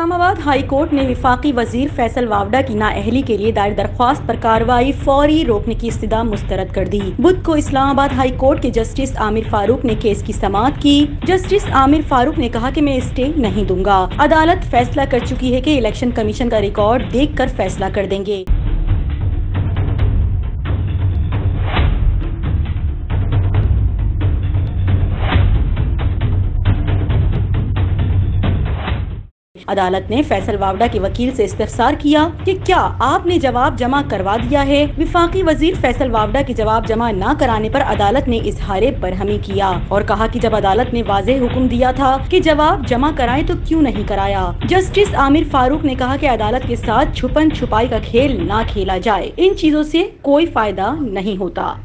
Islamabad high court ने विफाकी वजीर फैसल वावडा की नाअहली के लिए दायर दरख्वास्त पर कार्रवाई फौरी रोकने की इस्तदा मुस्तरद कर दी। बुध को इस्लामाबाद हाई कोर्ट के जस्टिस आमिर फारूक ने केस की समाअत की। जस्टिस आमिर फारूक ने कहा कि मैं स्टे नहीं दूंगा। अदालत फैसला कर चुकी है कि इलेक्शन कमीशन का रिकॉर्ड देख कर फैसला कर देंगे। अदालत ने फैसल वावडा के वकील से इस्तफसार किया कि क्या आपने जवाब जमा करवा दिया है। विफाकी वजीर फैसल वावडा के जवाब जमा न कराने पर अदालत ने इजहारे बरहमी किया और कहा कि जब अदालत ने वाज़ेह हुक्म दिया था कि जवाब जमा कराएं तो क्यों नहीं कराया। जस्टिस आमिर फारूक ने कहा कि अदालत के साथ छुपन छुपाई का खेल ना खेला जाए। इन चीजों से कोई फायदा नहीं होता।